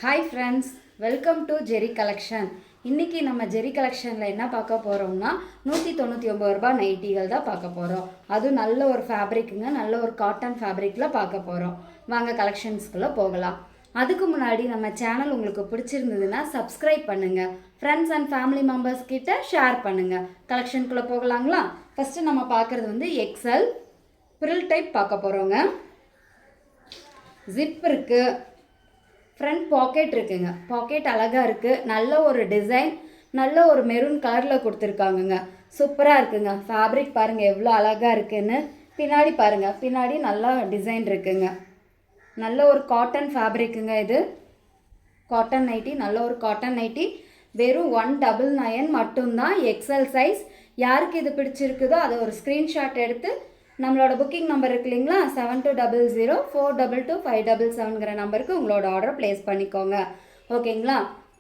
Hi friends, welcome to Jerry collection. இன்றைக்கி நம்ம ஜெரி கலெக்ஷனில் என்ன பார்க்க போகிறோம்னா 199 ரூபா நைட்டிகள் தான் பார்க்க போகிறோம். அதுவும் நல்ல ஒரு ஃபேப்ரிக்குங்க, நல்ல ஒரு காட்டன் ஃபேப்ரிக்கில் பார்க்க போகிறோம். வாங்க கலெக்ஷன்ஸ்குள்ளே போகலாம். அதுக்கு முன்னாடி நம்ம சேனல் உங்களுக்கு பிடிச்சிருந்ததுன்னா சப்ஸ்கிரைப் பண்ணுங்கள், ஃப்ரெண்ட்ஸ் அண்ட் ஃபேமிலி மெம்பர்ஸ் கிட்ட ஷேர் பண்ணுங்கள். கலெக்ஷனுக்குள்ளே போகலாங்களா? ஃபஸ்ட்டு நம்ம பார்க்குறது வந்து எக்ஸல் ஃப்ரில் டைப் பார்க்க போகிறோங்க. ஜிப் இருக்குது, ஃப்ரண்ட் பாக்கெட் இருக்குங்க. பாக்கெட் அழகாக இருக்குது, நல்ல ஒரு டிசைன், நல்ல ஒரு மெரூன் கலரில் கொடுத்துருக்காங்கங்க. சூப்பராக இருக்குங்க. ஃபேப்ரிக் பாருங்கள் எவ்வளோ அழகாக இருக்குன்னு. பின்னாடி பாருங்கள், பின்னாடி நல்லா டிசைன் இருக்குங்க. நல்ல ஒரு காட்டன் ஃபேப்ரிக்குங்க. இது காட்டன் நைட்டி, நல்ல ஒரு காட்டன் நைட்டி. வெறும் 199 மட்டும்தான். XL size. யாருக்கு இது பிடிச்சிருக்குதோ அதை ஒரு ஸ்க்ரீன்ஷாட் எடுத்து நம்மளோட புக்கிங் நம்பர் இருக்கு இல்லைங்களா, 7200422577ங்கிற நம்பருக்கு உங்களோட ஆர்டர் ப்ளேஸ் பண்ணிக்கோங்க. ஓகேங்களா?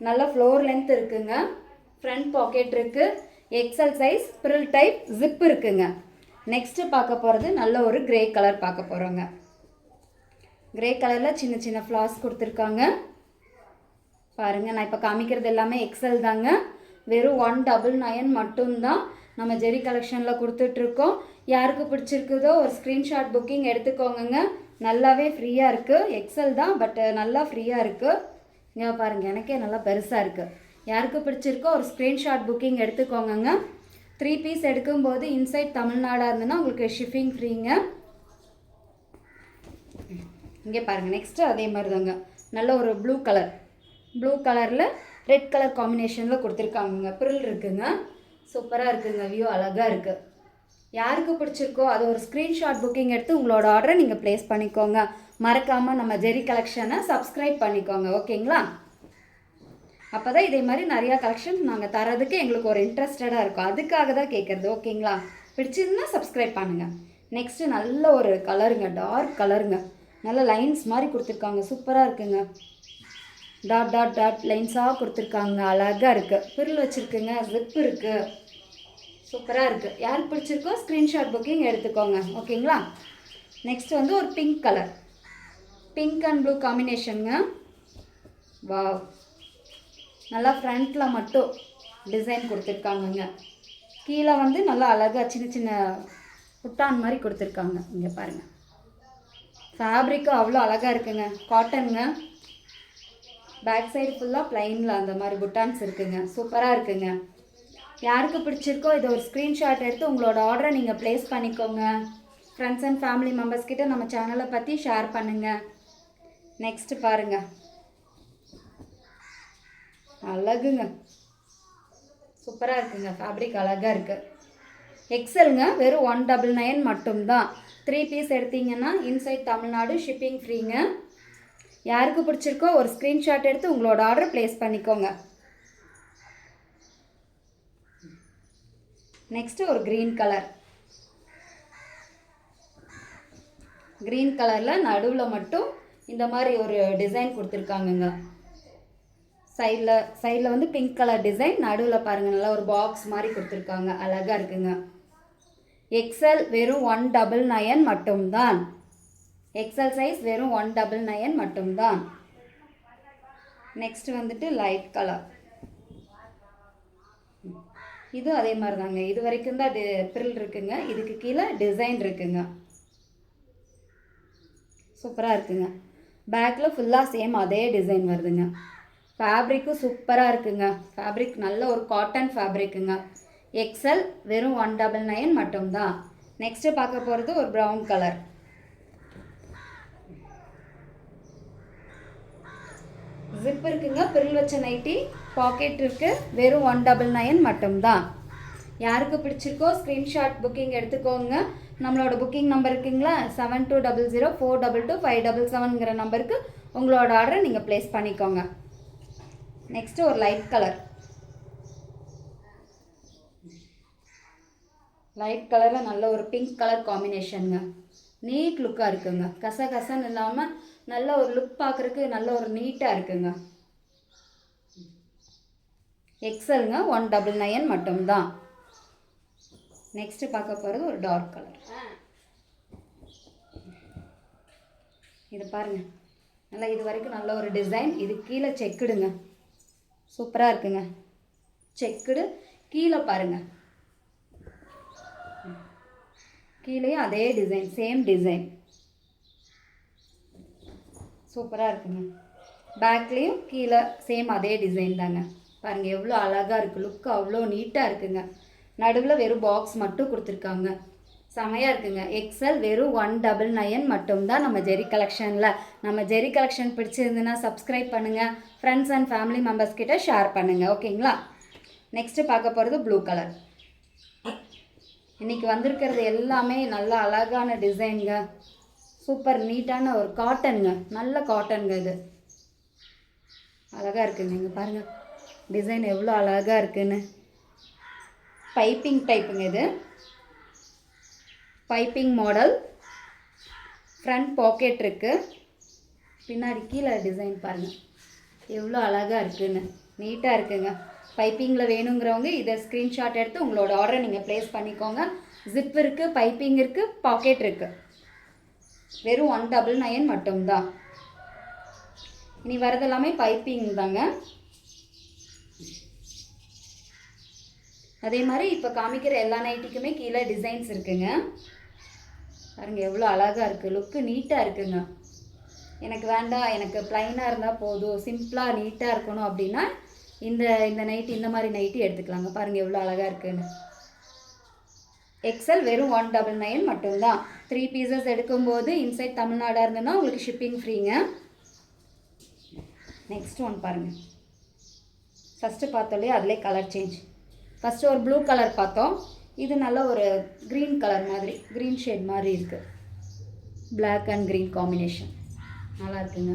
நல்ல ஃப்ளோர் லென்த் இருக்குங்க, ஃப்ரண்ட் பாக்கெட் இருக்குது, XL size, frill type, zip இருக்குங்க. நெக்ஸ்ட்டு பார்க்க போகிறது நல்ல ஒரு கிரே கலர் பார்க்க போகிறோங்க. கிரே கலரில் சின்ன சின்ன ஃப்ளார்ஸ் கொடுத்துருக்காங்க பாருங்கள். நான் இப்போ காமிக்கிறது எல்லாமே எக்ஸல் தாங்க. வெறும் 199 மட்டும்தான் நம்ம ஜெரி கலெக்ஷனில் கொடுத்துட்ருக்கோம். யாருக்கு பிடிச்சிருக்குதோ ஒரு ஸ்க்ரீன்ஷாட் புக்கிங் எடுத்துக்கோங்க. நல்லாவே ஃப்ரீயாக இருக்குது. எக்ஸல் தான், பட் நல்லா ஃப்ரீயாக இருக்குது. இங்கே பாருங்கள், எனக்கே நல்லா பெருசாக இருக்குது. யாருக்கு பிடிச்சிருக்கோ ஒரு ஸ்க்ரீன்ஷாட் புக்கிங் எடுத்துக்கோங்க. 3 பீஸ் எடுக்கும்போது இன்சைட் தமிழ்நாடாக இருந்ததுன்னா உங்களுக்கு ஷிப்பிங் ஃப்ரீங்க. இங்கே பாருங்கள், நெக்ஸ்ட்டு அதே மாதிரி தாங்க. நல்ல ஒரு ப்ளூ கலரில் ரெட் கலர் காம்பினேஷனில் கொடுத்துருக்காங்க. ப்ரில் இருக்குங்க. சூப்பராக இருக்குங்க. வியூ அழகாக இருக்குது. யாருக்கு பிடிச்சிருக்கோ அது ஒரு ஸ்க்ரீன்ஷாட் புக்கிங் எடுத்து உங்களோட ஆர்டரை நீங்கள் ப்ளேஸ் பண்ணிக்கோங்க. மறக்காமல் நம்ம ஜெரி கலெக்ஷனை சப்ஸ்கிரைப் பண்ணிக்கோங்க. ஓகேங்களா? அப்போ தான் இதே மாதிரி நிறையா கலெக்ஷன் நாங்கள் தரதுக்கு எங்களுக்கு ஒரு இன்ட்ரெஸ்டடாக இருக்கும். அதுக்காக தான் கேட்குறது. ஓகேங்களா? பிடிச்சிருந்தா சப்ஸ்கிரைப் பண்ணுங்கள். நெக்ஸ்ட்டு நல்ல ஒரு கலருங்க, டார்க் கலருங்க. நல்ல லைன்ஸ் மாதிரி கொடுத்துருக்காங்க. சூப்பராக இருக்குங்க. டாட் டாட் டாட் லைன்ஸாக கொடுத்துருக்காங்க. அழகாக இருக்குது. ஃப்ரில் வச்சுருக்குங்க, ஜிப் இருக்குது. சூப்பராக இருக்குது. யாருக்கு பிடிச்சிருக்கோ ஸ்க்ரீன்ஷாட் புக்கிங் எடுத்துக்கோங்க. ஓகேங்களா? நெக்ஸ்ட் வந்து ஒரு pink colour, pink and blue காம்பினேஷனுங்க. வாவ், நல்லா ஃப்ரண்ட்டில் மட்டும் டிசைன் கொடுத்துருக்காங்கங்க. கீழே வந்து நல்லா அழகாக சின்ன சின்ன புட்டான் மாதிரி கொடுத்துருக்காங்க. இங்கே பாருங்கள், ஃபேப்ரிக்கும் அவ்வளோ அழகாக இருக்குங்க. காட்டனுங்க. பேக் சைடு ஃபுல்லாக ப்ளைனில் அந்த மாதிரி புட்டான்ஸ் இருக்குங்க. சூப்பராக இருக்குங்க. யாருக்கு பிடிச்சிருக்கோ இதை ஒரு ஸ்க்ரீன்ஷாட் எடுத்து உங்களோட ஆர்டரை நீங்கள் ப்ளேஸ் பண்ணிக்கோங்க. ஃப்ரெண்ட்ஸ் அண்ட் ஃபேமிலி மெம்பர்ஸ் கிட்ட நம்ம சேனலை பற்றி ஷேர் பண்ணுங்கள். நெக்ஸ்ட்டு பாருங்கள், அழகுங்க. சூப்பராக இருக்குங்க. ஃபேப்ரிக் அழகாக இருக்குது. எக்ஸலுங்க. வெறும் 199 மட்டும்தான். 3 பீஸ் எடுத்தீங்கன்னா இன்சைட் தமிழ்நாடு ஷிப்பிங் ஃப்ரீங்க. யாருக்கு பிடிச்சிருக்கோ ஒரு ஸ்க்ரீன்ஷாட் எடுத்து உங்களோட ஆர்டர் ப்ளேஸ் பண்ணிக்கோங்க. நெக்ஸ்ட்டு ஒரு க்ரீன் கலரில் நடுவில் மட்டும் இந்த மாதிரி ஒரு டிசைன் கொடுத்துருக்காங்கங்க. சைடில் வந்து பிங்க் கலர் டிசைன், நடுவில் பாருங்கள் நல்லா ஒரு பாக்ஸ் மாதிரி கொடுத்துருக்காங்க. அழகாக இருக்குங்க. எக்ஸல் வெறும் 199 மட்டும்தான். எக்ஸல் சைஸ் வெறும் 199 மட்டும்தான். நெக்ஸ்ட் வந்துட்டு லைட் கலர். இது அதே மாதிரி தாங்க. இது வரைக்கும் தான் ப்ரில் இருக்குங்க. இதுக்கு கீழே டிசைன் இருக்குங்க. சூப்பராக இருக்குங்க. பேக்கில் ஃபுல்லாக சேம் அதே டிசைன் வருதுங்க. ஃபேப்ரிக்கும் சூப்பராக இருக்குங்க. ஃபேப்ரிக் நல்ல ஒரு காட்டன் ஃபேப்ரிக்குங்க. எக்ஸல் வெறும் 199 மட்டும்தான். நெக்ஸ்ட்டு பார்க்க போகிறது ஒரு ப்ரௌன் கலர். ஜிப் இருக்குங்க. ப்ரில் வச்ச நைட்டி, பாக்கெட் இருக்குது. வெறும் 199 மட்டும்தான். யாருக்கு பிடிச்சிருக்கோ ஸ்க்ரீன்ஷாட் புக்கிங் எடுத்துக்கோங்க. நம்மளோட புக்கிங் நம்பர் இருக்குங்களா, 7200422577ங்கிற நம்பருக்கு உங்களோட ஆர்டரை நீங்கள் ப்ளேஸ் பண்ணிக்கோங்க. நெக்ஸ்ட்டு ஒரு லைட் கலரில் நல்ல ஒரு பிங்க் கலர் காம்பினேஷனுங்க. நீட் லுக்காக இருக்குங்க. கசன்னு இல்லாமல் நல்ல ஒரு லுக் பார்க்குறதுக்கு நல்ல ஒரு நீட்டாக இருக்குங்க. எக்ஸலுங்க. 199 மட்டும்தான். நெக்ஸ்ட்டு பார்க்க போகிறது ஒரு டார்க் கலர். இது பாருங்கள், நல்லா இது வரைக்கும் நல்ல ஒரு டிசைன். இது கீழே செக்குடுங்க, சூப்பராக இருக்குங்க. செக்குடு கீழே பாருங்கள், கீழேயும் அதே டிசைன், சேம் டிசைன், சூப்பராக இருக்குங்க. பேக்லேயும் கீழே சேம் அதே டிசைன் தாங்க. பாருங்கள் எவ்வளோ அழகாக இருக்குது, லுக்கு அவ்வளோ நீட்டாக இருக்குங்க. நடுவில் வெறும் பாக்ஸ் மட்டும் கொடுத்துருக்காங்க, செமையாக இருக்குங்க. எக்ஸல் வெறும் 199 மட்டும்தான் நம்ம ஜெரி கலெக்ஷனில். நம்ம ஜெரி கலெக்ஷன் பிடிச்சிருந்துன்னா சப்ஸ்கிரைப் பண்ணுங்கள், ஃப்ரெண்ட்ஸ் அண்ட் ஃபேமிலி மெம்பர்ஸ் கிட்ட ஷேர் பண்ணுங்கள், ஓகேங்களா. நெக்ஸ்ட்டு பார்க்க போகிறது ப்ளூ கலர். இன்றைக்கி வந்திருக்கிறது எல்லாமே நல்ல அழகான டிசைனுங்க, சூப்பர் நீட்டான ஒரு காட்டனுங்க, நல்ல காட்டனுங்க. இது அழகாக இருக்குங்க. இங்கே பாருங்கள் டிசைன் எவ்வளோ அழகாக இருக்குன்னு. பைப்பிங் டைப்புங்க, இது பைப்பிங் மாடல். ஃப்ரண்ட் பாக்கெட் இருக்குது, பின்னாடி கீழே டிசைன் பாருங்கள் எவ்வளோ அழகாக இருக்குன்னு, நீட்டாக இருக்குங்க. பைப்பிங்கில் வேணுங்கிறவங்க இதை ஸ்க்ரீன்ஷாட் எடுத்து உங்களோட ஆர்டரை நீங்கள் ப்ளேஸ் பண்ணிக்கோங்க. ஜிப் இருக்குது, பைப்பிங் இருக்குது, பாக்கெட் இருக்குது. வெறும் 199 மட்டும்தான். இனி வரது எல்லாமே பைப்பிங் தாங்க. அதே மாதிரி இப்போ காமிக்கிற எல்லா நைட்டிக்குமே கீழே டிசைன்ஸ் இருக்குங்க. பாருங்கள் எவ்வளோ அழகாக இருக்குது, லுக்கு நீட்டாக இருக்குங்க. எனக்கு வேண்டாம், எனக்கு ப்ளைனாக இருந்தால் போதும், சிம்பிளாக நீட்டாக இருக்கணும் அப்படின்னா இந்த நைட்டி, இந்த மாதிரி நைட்டி எடுத்துக்கலாங்க. பாருங்கள் எவ்வளோ அழகாக இருக்குன்னு. எக்ஸல் வெறும் 199 மட்டும்தான். 3 பீசஸ் எடுக்கும்போது இன்சைட் தமிழ்நாடாக இருந்ததுன்னா உங்களுக்கு ஷிப்பிங் ஃப்ரீங்க. நெக்ஸ்ட் ஒன் பாருங்கள். ஃபஸ்ட்டு பார்த்தோம் அதிலே கலர் சேஞ்ச். ஃபஸ்ட்டு ஒரு ப்ளூ கலர் பார்த்தோம், இது நல்ல ஒரு க்ரீன் கலர் மாதிரி, க்ரீன் ஷேட் மாதிரி இருக்குது. பிளாக் அண்ட் க்ரீன் காம்பினேஷன் நல்லா இருக்குங்க.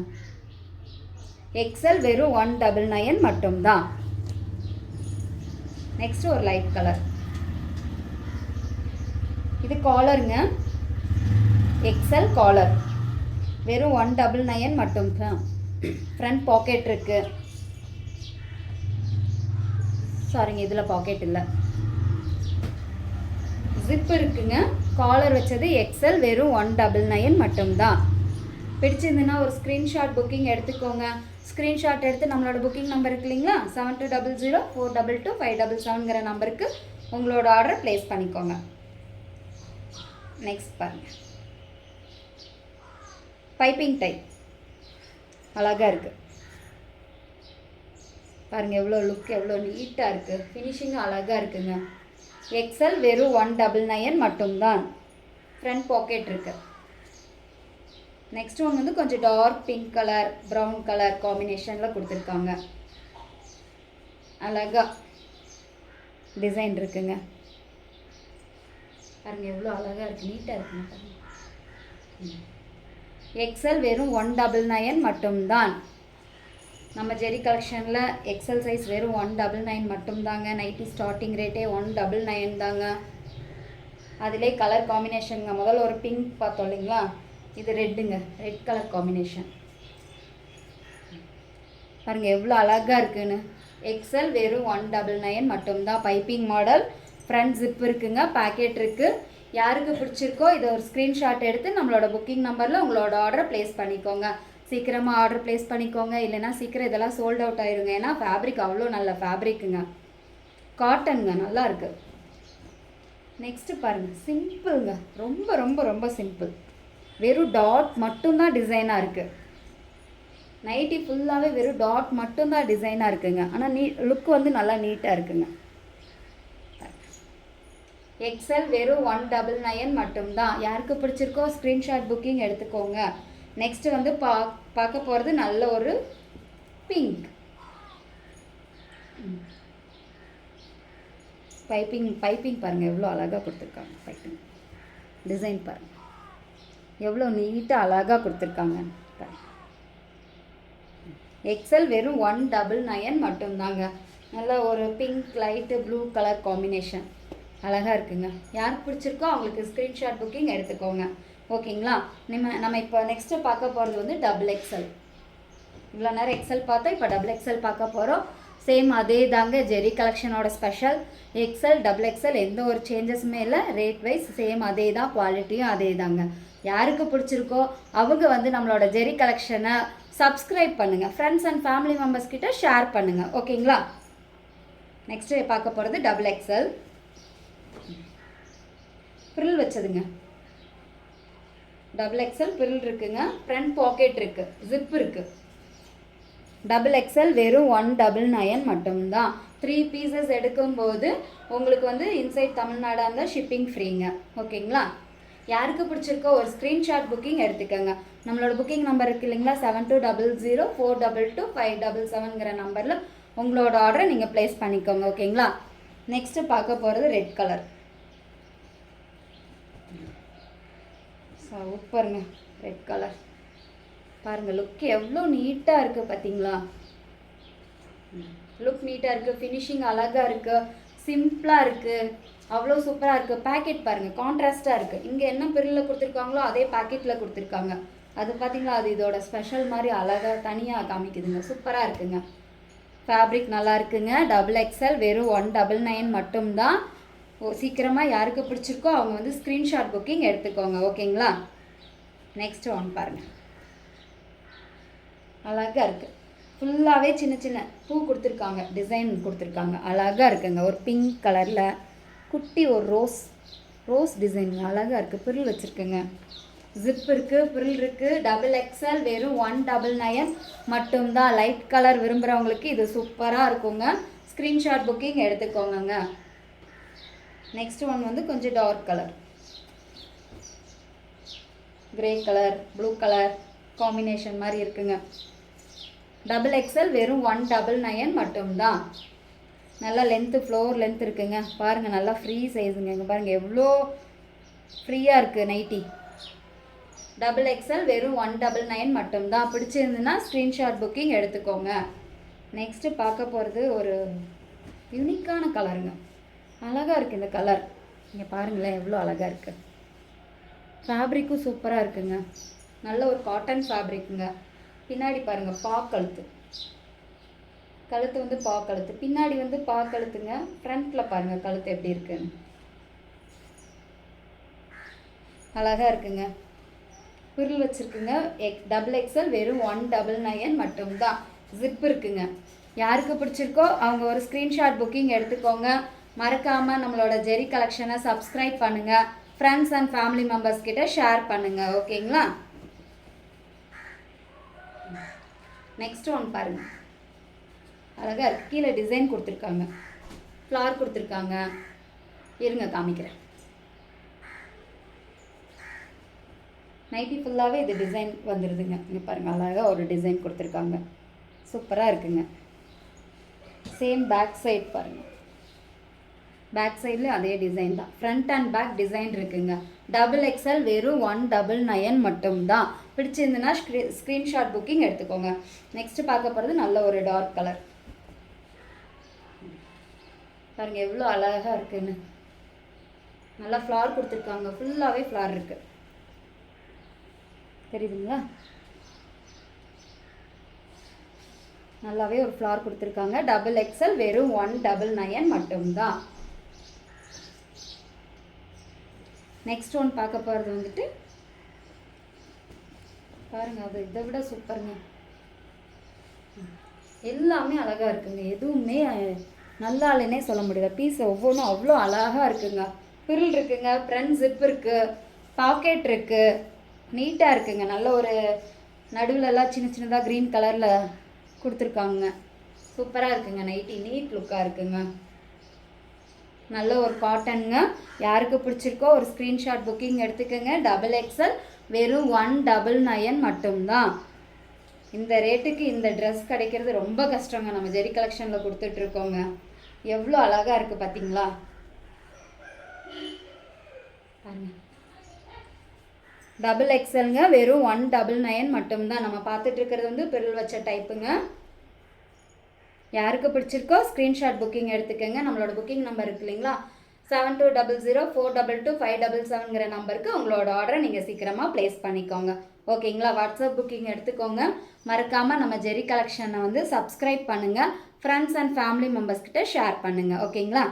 எக்ஸல் வெறும் 199 மட்டும்தான். நெக்ஸ்ட்டு ஒரு லைட் கலர், இது காலருங்க, எக்ஸல் காலர் வெறும் 199 மட்டும்தான். ஃப்ரண்ட் பாக்கெட் இருக்குது, சாரிங்க இதில் பாக்கெட் இல்லை, ஜிப் இருக்குங்க. காலர் வச்சது எக்ஸல் வெறும் 199 மட்டும்தான். பிடிச்சிருந்துன்னா ஒரு ஸ்க்ரீன்ஷாட் புக்கிங் எடுத்துக்கோங்க. ஸ்க்ரீன்ஷாட் எடுத்து நம்மளோட புக்கிங் நம்பர் இருக்கு இல்லைங்களா, 7200422577 நம்பருக்கு உங்களோட ஆர்டரை ப்ளேஸ் பண்ணிக்கோங்க. நெக்ஸ்ட் பாருங்கள், பைப்பிங் டைப் அழகாக இருக்குது. பாருங்கள் எவ்வளோ லுக், எவ்வளோ நீட்டாக இருக்குது, ஃபினிஷிங்கும் அழகாக இருக்குங்க. எக்ஸல் வெறும் 199 மட்டும்தான். ஃப்ரண்ட் பாக்கெட் இருக்குது. நெக்ஸ்ட் ஒன் வந்து கொஞ்சம் dark pink colour, brown colour காம்பினேஷனில் கொடுத்துருக்காங்க. அழகாக டிசைன் இருக்குங்க. பாருங்கள் எவ்வளோ அழகாக இருக்குது, நீட்டாக இருக்குங்க. பாருங்கள் எக்ஸல் வெறும் 199 மட்டும்தான். நம்ம ஜெரி கலெக்ஷனில் எக்ஸல் சைஸ் வெறும் 199 மட்டும்தாங்க. நைட்டி ஸ்டார்டிங் ரேட்டே 199 தாங்க. அதிலே கலர் காம்பினேஷனுங்க. முதல்ல ஒரு பிங்க் பார்த்தோம் இல்லைங்களா, இது ரெட்டுங்க, ரெட் கலர் காம்பினேஷன். பாருங்கள் எவ்வளோ அழகாக இருக்குன்னு. எக்ஸல் வெறும் 199 மட்டும்தான். பைப்பிங் மாடல், ஃப்ரண்ட் ஜிப் இருக்குங்க, பேக்கெட் இருக்குது. யாருக்கு பிடிச்சிருக்கோ இதை ஒரு ஸ்க்ரீன்ஷாட் எடுத்து நம்மளோட புக்கிங் நம்பரில் உங்களோட ஆர்டரை ப்ளேஸ் பண்ணிக்கோங்க. சீக்கிரமாக ஆர்டர் ப்ளேஸ் பண்ணிக்கோங்க, இல்லைனா சீக்கிரம் இதெல்லாம் சோல்ட் அவுட் ஆயிருங்க. ஏன்னா ஃபேப்ரிக் அவ்வளோ நல்ல ஃபேப்ரிக்குங்க, காட்டனுங்க, நல்லா இருக்குது. நெக்ஸ்ட்டு பாருங்கள், சிம்பிளுங்க, ரொம்ப ரொம்ப ரொம்ப சிம்பிள். வெறும் டாட் மட்டும்தான் டிசைனாக இருக்குது. நைட்டி ஃபுல்லாகவே வெறும் டாட் மட்டும்தான் டிசைனாக இருக்குங்க. ஆனால் லுக் வந்து நல்லா நீட்டாக இருக்குங்க. எக்ஸல் வெறும் 199 மட்டும்தான். யாருக்கு பிடிச்சிருக்கோ ஸ்க்ரீன்ஷாட் புக்கிங் எடுத்துக்கோங்க. நெக்ஸ்ட்டு வந்து பார்க்க போகிறது நல்ல ஒரு பிங்க். பைப்பிங் பாருங்கள் எவ்வளோ அழகாக கொடுத்துருக்காங்க. பைப்பிங் டிசைன் பாருங்கள் எவ்வளோ நீட்டாக அழகாக கொடுத்துருக்காங்க. எக்ஸல் வெறும் 199 மட்டும்தாங்க. நல்ல ஒரு pink light blue colour combination அழகாக இருக்குங்க. யாருக்கு பிடிச்சிருக்கோ அவங்களுக்கு ஸ்க்ரீன்ஷாட் புக்கிங் எடுத்துக்கோங்க, ஓகேங்களா. நம்ம இப்போ நெக்ஸ்ட்டு பார்க்க போகிறது வந்து டபுள் எக்ஸல். இவ்வளோ நேரம் எக்ஸல் பார்த்தோம், இப்போ டபுள் எக்ஸல் பார்க்க போகிறோம். சேம் அதே தாங்க, ஜெரி கலெக்ஷனோட ஸ்பெஷல். எக்ஸல் டபுள் எக்ஸல் எந்த ஒரு சேஞ்சஸுமே இல்லை. ரேட் வைஸ் சேம் அதே தான், குவாலிட்டியும் அதே தாங்க. யாருக்கு பிடிச்சிருக்கோ அவங்க வந்து நம்மளோட ஜெரி கலெக்ஷனை சப்ஸ்கிரைப் பண்ணுங்கள், ஃப்ரெண்ட்ஸ் அண்ட் ஃபேமிலி மெம்பர்ஸ் கிட்ட ஷேர் பண்ணுங்கள். ஓகேங்களா? நெக்ஸ்ட்டு பார்க்க போகிறது டபுள் எக்ஸல் ஃப்ரில் வச்சதுங்க. டபுள் எக்ஸல் ஃப்ரில் இருக்குங்க, ஃப்ரண்ட் பாக்கெட் இருக்குது, ஜிப் இருக்குது. டபுள் எக்ஸல் வெறும் 199 மட்டும்தான். 3 பீசஸ் எடுக்கும்போது உங்களுக்கு வந்து இன்சைட் தமிழ்நாடாக இருந்தால் ஷிப்பிங் ஃப்ரீங்க. ஓகேங்களா? யாருக்கு பிடிச்சிருக்கோ ஒரு ஸ்க்ரீன்ஷாட் புக்கிங் எடுத்துக்கோங்க. நம்மளோட புக்கிங் நம்பர் இருக்குது இல்லைங்களா, 7200422577 நம்பரில் உங்களோட ஆர்டரை நீங்கள் ப்ளேஸ் பண்ணிக்கோங்க. ஓகேங்களா? நெக்ஸ்ட்டு பார்க்க போகிறது ரெட் கலர். சூப்பருங்க, ரெட் கலர் பாருங்கள். லுக் எவ்வளோ நீட்டாக இருக்குது பார்த்தீங்களா? லுக் நீட்டாக இருக்குது, ஃபினிஷிங் அழகாக இருக்குது, சிம்பிளாக இருக்குது, அவ்வளோ சூப்பராக இருக்குது. பேக்கெட் பாருங்கள், கான்ட்ராஸ்ட்டாக இருக்குது. இங்கே என்ன பிரில்லில் கொடுத்துருக்காங்களோ அதே பேக்கெட்டில் கொடுத்துருக்காங்க. அது பார்த்தீங்களா, அது இதோட ஸ்பெஷல் மாதிரி அழகாக தனியாக காமிக்குதுங்க. சூப்பராக இருக்குங்க. ஃபேப்ரிக் நல்லா இருக்குங்க. டபுள் எக்ஸல் வெறும் 199 மட்டும்தான். சீக்கிரமாக யாருக்கு பிடிச்சிருக்கோ அவங்க வந்து ஸ்க்ரீன்ஷாட் புக்கிங் எடுத்துக்கோங்க. ஓகேங்களா? நெக்ஸ்ட் ஒன் பாருங்கள், அழகாக இருக்குது. ஃபுல்லாகவே சின்ன சின்ன பூ கொடுத்துருக்காங்க, டிசைன் கொடுத்துருக்காங்க, அழகாக இருக்குங்க. ஒரு பிங்க் கலரில் குட்டி ஒரு ரோஸ் டிசைன் அழகாக இருக்குது. பிரில் வச்சுருக்குங்க, ஜிப் இருக்குது, பிரில் இருக்குது. டபுள் எக்ஸல் வெறும் 199 மட்டும்தான். லைட் கலர் விரும்புகிறவங்களுக்கு இது சூப்பராக இருக்குங்க. ஸ்க்ரீன்ஷாட் புக்கிங் எடுத்துக்கோங்க. நெக்ஸ்ட் ஒன் வந்து கொஞ்சம் dark colour, grey colour, blue colour combination மாதிரி இருக்குங்க. டபுள் எக்ஸல் வெறும் 199 மட்டும்தான். நல்லா லென்த்து, ஃப்ளோர் லென்த் இருக்குங்க. பாருங்கள், நல்லா ஃப்ரீ சைஸுங்க. இங்கே பாருங்கள் எவ்வளோ ஃப்ரீயாக இருக்குது நைட்டி. டபுள் எக்ஸல் வெறும் 199 மட்டும்தான். பிடிச்சிருந்துன்னா ஸ்க்ரீன்ஷாட் புக்கிங் எடுத்துக்கோங்க. நெக்ஸ்ட்டு பார்க்க போகிறது ஒரு யூனிக்கான கலருங்க. அழகாக இருக்குது இந்த கலர். இங்கே பாருங்களேன் எவ்வளோ அழகாக இருக்குது. ஃபேப்ரிக்கும் சூப்பராக இருக்குங்க. நல்ல ஒரு காட்டன் ஃபேப்ரிக்குங்க. பின்னாடி பாருங்கள், கழுத்து வந்து கழுத்து, பின்னாடி வந்து கழுத்துங்க. ஃப்ரண்ட்டில் பாருங்கள் கழுத்து எப்படி இருக்குன்னு. அழகாக இருக்குங்க. பிரில் வச்சுருக்குங்க. டபுள் எக்ஸல் வெறும் 199 மட்டும்தான். ஜிப் இருக்குங்க. யாருக்கு பிடிச்சிருக்கோ அவங்க ஒரு ஸ்க்ரீன்ஷாட் புக்கிங் எடுத்துக்கோங்க. மறக்காமல் நம்மளோட ஜெரி கலெக்ஷனை சப்ஸ்கிரைப் பண்ணுங்கள். ஃப்ரெண்ட்ஸ் அண்ட் ஃபேமிலி மெம்பர்ஸ் கிட்ட ஷேர் பண்ணுங்கள். ஓகேங்களா? நெக்ஸ்ட் ஒன் பாருங்கள், அழகாக இருக்குது. கீழே டிசைன் கொடுத்துருக்காங்க, ஃப்ளார் கொடுத்துருக்காங்க. இருங்க காமிக்கிறேன். நைட்டி ஃபுல்லாகவே இது டிசைன் வந்துடுதுங்க. இங்கே பாருங்கள், அழகாக ஒரு டிசைன் கொடுத்துருக்காங்க. சூப்பராக இருக்குங்க. சேம் பேக் சைட் பாருங்கள், பேக் சைடில் அதே டிசைன் தான். ஃப்ரண்ட் அண்ட் பேக் டிசைன் இருக்குங்க. டபுள் எக்ஸல் வெறும் 199 மட்டும்தான். பிடிச்சிருந்துன்னா ஸ்க்ரீன்ஷாட் புக்கிங் எடுத்துக்கோங்க. நெக்ஸ்ட்டு பார்க்க போகிறது நல்ல ஒரு டார்க் கலர். பாருங்கள் எவ்வளோ அழகாக இருக்குன்னு. நல்லா ஃப்ளார் கொடுத்துருக்காங்க, ஃபுல்லாகவே ஃப்ளார் இருக்குது. தெரியுதுங்களா? நல்லாவே ஒரு ஃப்ளார் கொடுத்துருக்காங்க. டபுள் எக்ஸல் வெறும் 199 மட்டும்தான். நெக்ஸ்ட் ஒன் பார்க்க போகிறது வந்துட்டு பாருங்கள், அது இதை விட சூப்பருங்க. எல்லாமே அழகாக இருக்குங்க. எதுவுமே நல்லாலேனே சொல்ல முடியாது. பீஸ் ஒவ்வொன்றும் அவ்வளோ அழகாக இருக்குங்க. பிரில் இருக்குங்க, ஃப்ரண்ட் ஜிப் இருக்குது, பாக்கெட் இருக்குது, நீட்டாக இருக்குங்க. நல்ல ஒரு நடுவிலலாம் சின்ன சின்னதாக க்ரீன் கலரில் கொடுத்துருக்காங்க. சூப்பராக இருக்குங்க. நைட்டி நீட் லுக்காக இருக்குங்க. நல்ல ஒரு காட்டனுங்க. யாருக்கு பிடிச்சிருக்கோ ஒரு ஸ்க்ரீன்ஷாட் புக்கிங் எடுத்துக்கோங்க. டபுள் எக்ஸல் வெறும் 199 மட்டும்தான். இந்த ரேட்டுக்கு இந்த ட்ரெஸ் கிடைக்கிறது ரொம்ப கஷ்டங்க. நம்ம ஜெரி கலெக்ஷனில் கொடுத்துட்ருக்கோங்க. எவ்வளோ அழகாக இருக்குது பார்த்தீங்களா? டபுள் எக்ஸலுங்க, வெறும் 199 மட்டும்தான். நம்ம பார்த்துட்டு இருக்கிறது வந்து பிரில் வச்ச டைப்புங்க. யாருக்கு பிடிச்சிருக்கோ ஸ்க்ரீன்ஷாட் புக்கிங் எடுத்துக்கோங்க. நம்மளோட புக்கிங் நம்பர் இருக்கு இல்லைங்களா, 7200422577 நம்பருக்கு உங்களோட ஆர்டரை நீங்கள் சீக்கிரமாக ப்ளேஸ் பண்ணிக்கோங்க. ஓகேங்களா? வாட்ஸ்அப் புக்கிங் எடுத்துக்கோங்க. மறக்காமல் நம்ம ஜெரி கலெக்ஷனை வந்து சப்ஸ்கிரைப் பண்ணுங்கள். ஃப்ரெண்ட்ஸ் அண்ட் ஃபேமிலி மெம்பர்ஸ் கிட்ட ஷேர் பண்ணுங்கள். ஓகேங்களா?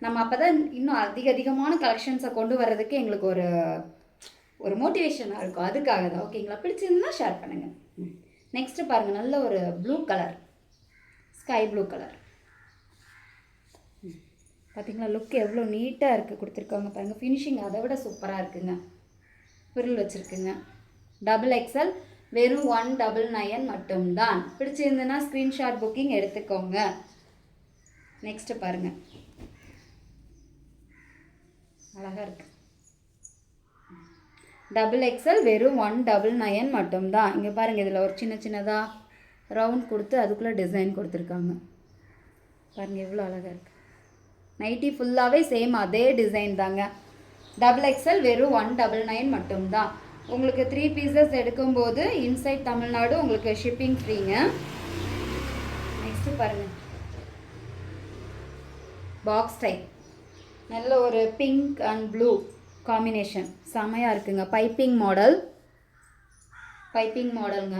நம்ம அப்போ தான் இன்னும் அதிகமான கலெக்ஷன்ஸை கொண்டு வர்றதுக்கு எங்களுக்கு ஒரு மோட்டிவேஷனாக இருக்கும். அதுக்காக தான். ஓகேங்களா? பிடிச்சிருந்தா ஷேர் பண்ணுங்கள். நெக்ஸ்ட்டு பாருங்கள், நல்ல ஒரு blue colour, sky blue colour. பார்த்திங்களா லுக் எவ்வளோ நீட்டாக இருக்குது கொடுத்துருக்காங்க பாருங்கள். ஃபினிஷிங் அதை விட சூப்பராக இருக்குங்க. பிரில் வச்சுருக்குங்க. XXL வெறும் 199 மட்டும்தான். பிடிச்சிருந்ததுன்னா ஸ்க்ரீன்ஷாட் புக்கிங் எடுத்துக்கோங்க. நெக்ஸ்ட்டு பாருங்கள், அழகாக இருக்குது. XXL வெறும் 199 மட்டும்தான். இங்கே பாருங்கள், இதில் ஒரு சின்ன சின்னதாக ரவுண்ட் கொடுத்து அதுக்குள்ளே டிசைன் கொடுத்துருக்காங்க பாருங்கள், எவ்வளோ அழகாக இருக்குது. நைட்டி ஃபுல்லாகவே சேம் அதே டிசைன் தாங்க. XXL வெறும் 199 மட்டும்தான். உங்களுக்கு 3 பீசஸ் எடுக்கும்போது இன்சைட் தமிழ்நாடு உங்களுக்கு ஷிப்பிங் ஃப்ரீங்க. நெக்ஸ்ட்டு பாருங்கள், பாக்ஸ் டைப், நல்ல ஒரு பிங்க் அண்ட் ப்ளூ காம்பினேஷன் செமையாக இருக்குங்க. பைப்பிங் மாடலுங்க.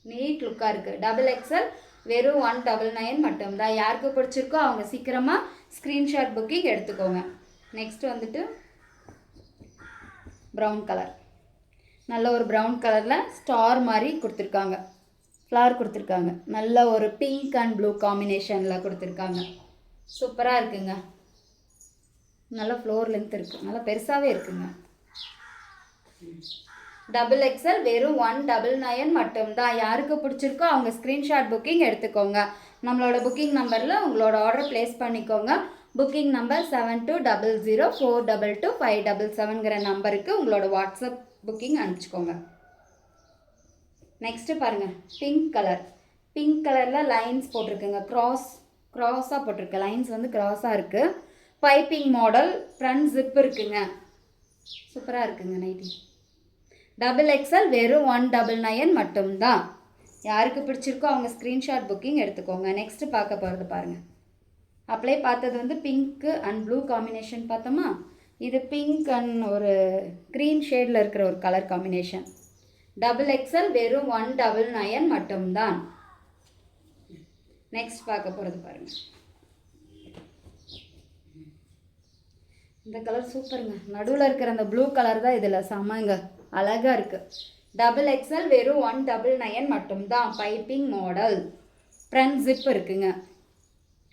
நீட் லுக்காக இருக்குது. XXL வெறும் 199 மட்டும்தான். யாருக்கு பிடிச்சிருக்கோ அவங்க சீக்கிரமாக ஸ்க்ரீன்ஷாட் புக்கிங் எடுத்துக்கோங்க. நெக்ஸ்ட் வந்துட்டு ப்ரௌன் கலர், நல்ல ஒரு ப்ரௌன் கலரில் ஸ்டார் மாதிரி கொடுத்துருக்காங்க, ஃப்ளவர் கொடுத்துருக்காங்க. நல்ல ஒரு பிங்க் அண்ட் ப்ளூ காம்பினேஷனில் கொடுத்துருக்காங்க. சூப்பராக இருக்குங்க. நல்ல ஃப்ளோர் லென்த் இருக்குது, நல்லா பெருசாகவே இருக்குங்க. XXL வெறும் 199 மட்டும்தான். யாருக்கு பிடிச்சிருக்கோ அவங்க ஸ்க்ரீன்ஷாட் புக்கிங் எடுத்துக்கோங்க. நம்மளோட புக்கிங் நம்பரில் உங்களோட ஆர்டர் ப்ளேஸ் பண்ணிக்கோங்க. புக்கிங் நம்பர் 7200422577ங்கிற நம்பருக்கு உங்களோட வாட்ஸ்அப் புக்கிங் அனுப்பிச்சிக்கோங்க. நெக்ஸ்ட்டு பாருங்கள், பிங்க் கலரில் லைன்ஸ் போட்டிருக்குங்க. க்ராஸாக போட்டிருக்கு. லைன்ஸ் வந்து க்ராஸாக இருக்குது. பைப்பிங் மாடல், ஃப்ரண்ட் ஜிப் இருக்குங்க. சூப்பராக இருக்குங்க நைட்டி. XXL வெறும் 199 மட்டும்தான். யாருக்கு பிடிச்சிருக்கோ அவங்க ஸ்க்ரீன்ஷாட் புக்கிங் எடுத்துக்கோங்க. நெக்ஸ்ட்டு பார்க்க போகிறது பாருங்கள். அப்படியே பார்த்தது வந்து பிங்க்கு அண்ட் ப்ளூ காம்பினேஷன் பார்த்தோமா. இது பிங்க் அண்ட் ஒரு க்ரீன் ஷேடில் இருக்கிற ஒரு கலர் காம்பினேஷன். XXL வெறும் 199 மட்டும்தான். நெக்ஸ்ட் பார்க்க போகிறது பாருங்கள். இந்த கலர் சூப்பருங்க. நடுவில் இருக்கிற அந்த ப்ளூ கலர் தான் இதில் செமங்க, அழகாக இருக்குது. XXL வெறும் 199 மட்டும்தான். பைப்பிங் மாடல், ஃப்ரண்ட் ஜிப் இருக்குங்க.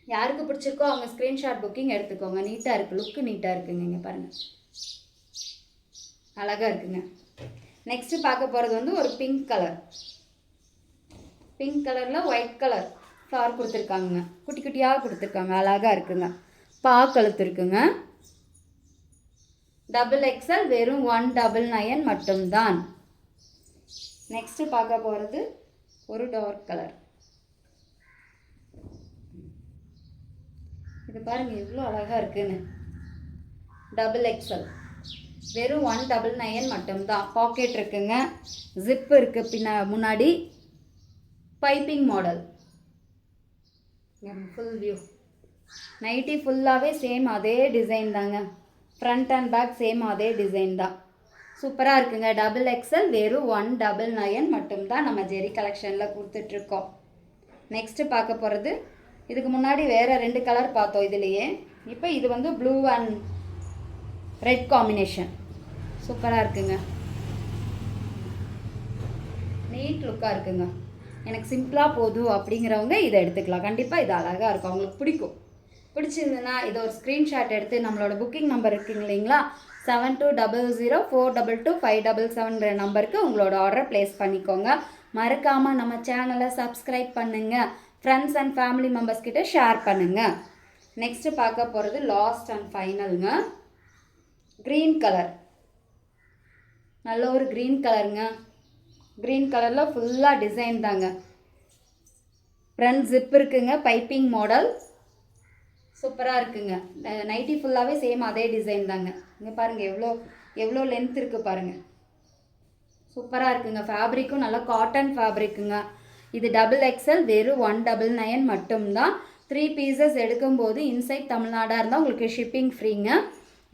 யாருக்கு பிடிச்சிருக்கோ அவங்க ஸ்க்ரீன்ஷாட் புக்கிங் எடுத்துக்கோங்க. நீட்டாக இருக்குது, லுக்கு நீட்டாக இருக்குங்க. இங்கே பாருங்கள், அழகாக இருக்குங்க. நெக்ஸ்ட்டு பார்க்க போகிறது வந்து ஒரு பிங்க் கலரில் ஒயிட் கலர் ஃப்ளவர் கொடுத்துருக்காங்க. குட்டி குட்டியாக கொடுத்துருக்காங்க, அழகாக இருக்குங்க. கழுத்து இருக்குங்க. XXL வெறும் 199 மட்டும்தான். நெக்ஸ்ட்டு பார்க்க போகிறது ஒரு டார்க் கலர். இது பாருங்கள் எவ்வளோ அழகாக இருக்குன்னு. XXL வெறும் 199 மட்டும்தான். பாக்கெட் இருக்குங்க, ஜிப் இருக்குது முன்னாடி. Piping model, full view. Nighty ஃபுல்லாகவே சேம் அதே டிசைன் தாங்க. ஃப்ரண்ட் அண்ட் பேக் சேம் அதே டிசைன் தான். சூப்பராக இருக்குங்க. XXL வெறும் 199 மட்டும்தான் நம்ம ஜெரி கலெக்ஷனில் கொடுத்துட்ருக்கோம். நெக்ஸ்ட்டு பார்க்க போகிறது, இதுக்கு முன்னாடி வேறு 2 கலர் பார்த்தோம் இதுலேயே. இப்போ இது வந்து ப்ளூ அண்ட் ரெட் காம்பினேஷன். சூப்பராக இருக்குங்க, நீட் லுக்காக இருக்குங்க. எனக்கு சிம்பிளாக போதும் அப்படிங்கிறவங்க இதை எடுத்துக்கலாம். கண்டிப்பாக இது அழகாக இருக்கும், அவங்களுக்கு பிடிக்கும். பிடிச்சிருந்துன்னா இதை ஒரு ஸ்க்ரீன்ஷாட் எடுத்து நம்மளோட புக்கிங் நம்பர் இருக்குங்க இல்லைங்களா, 7200422577ங்கிற நம்பருக்கு உங்களோட ஆர்டரை ப்ளேஸ் பண்ணிக்கோங்க. மறக்காமல் நம்ம சேனலை சப்ஸ்கிரைப் பண்ணுங்கள். ஃப்ரெண்ட்ஸ் அண்ட் ஃபேமிலி மெம்பர்ஸ் கிட்ட ஷேர் பண்ணுங்கள். நெக்ஸ்ட்டு பார்க்க போகிறது லாஸ்ட் அண்ட் ஃபைனலுங்க. க்ரீன் கலர், நல்ல ஒரு க்ரீன் கலருங்க. க்ரீன் கலரில் ஃபுல்லாக டிசைன் தாங்க. ஃப்ரண்ட் ஜிப் இருக்குங்க, பைப்பிங் மாடல். சூப்பராக இருக்குங்க. நைட்டி ஃபுல்லாகவே சேம் அதே டிசைன் தாங்க. இங்கே பாருங்கள் எவ்வளோ லென்த் இருக்குது பாருங்கள். சூப்பராக இருக்குங்க. ஃபேப்ரிக்கும் நல்லா காட்டன் ஃபேப்ரிக்குங்க. இது XXL வெறும் 199 மட்டும்தான். 3 பீசஸ் எடுக்கும்போது இன்சைட் தமிழ்நாடாக இருந்தால் உங்களுக்கு ஷிப்பிங் ஃப்ரீங்க.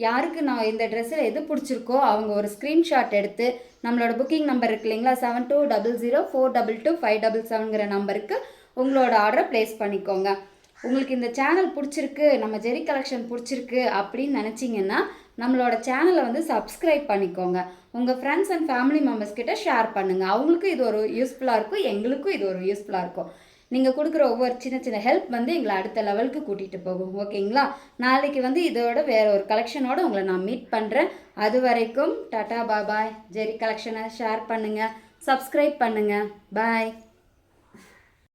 யாருக்கு நான் இந்த ட்ரெஸ்ஸில் எது பிடிச்சிருக்கோ அவங்க ஒரு ஸ்க்ரீன்ஷாட் எடுத்து நம்மளோட புக்கிங் நம்பர் இருக்கு இல்லைங்களா, 7200422577ங்கிற நம்பருக்கு உங்களோட ஆர்டரை ப்ளேஸ் பண்ணிக்கோங்க. உங்களுக்கு இந்த சேனல் பிடிச்சிருக்கு, நம்ம ஜெரி கலெக்ஷன் பிடிச்சிருக்கு அப்படின்னு நினச்சிங்கன்னா நம்மளோட சேனலை வந்து சப்ஸ்கிரைப் பண்ணிக்கோங்க. உங்கள் ஃப்ரெண்ட்ஸ் அண்ட் ஃபேமிலி மெம்பர்ஸ் கிட்ட ஷேர் பண்ணுங்கள். அவங்களுக்கும் இது ஒரு யூஸ்ஃபுல்லாக இருக்கும், எங்களுக்கும் இது ஒரு யூஸ்ஃபுல்லாக இருக்கும். நீங்கள் கொடுக்குற ஒவ்வொரு சின்ன சின்ன ஹெல்ப் வந்து எங்களை அடுத்த லெவலுக்கு கூட்டிகிட்டு போகும். ஓகேங்களா? நாளைக்கு வந்து இதோட வேற ஒரு கலெக்ஷனோட உங்களை நான் மீட் பண்ணுறேன். அது வரைக்கும் டாட்டா பாய். ஜெரி கலெக்ஷனை ஷேர் பண்ணுங்கள், சப்ஸ்கிரைப் பண்ணுங்கள். பாய்.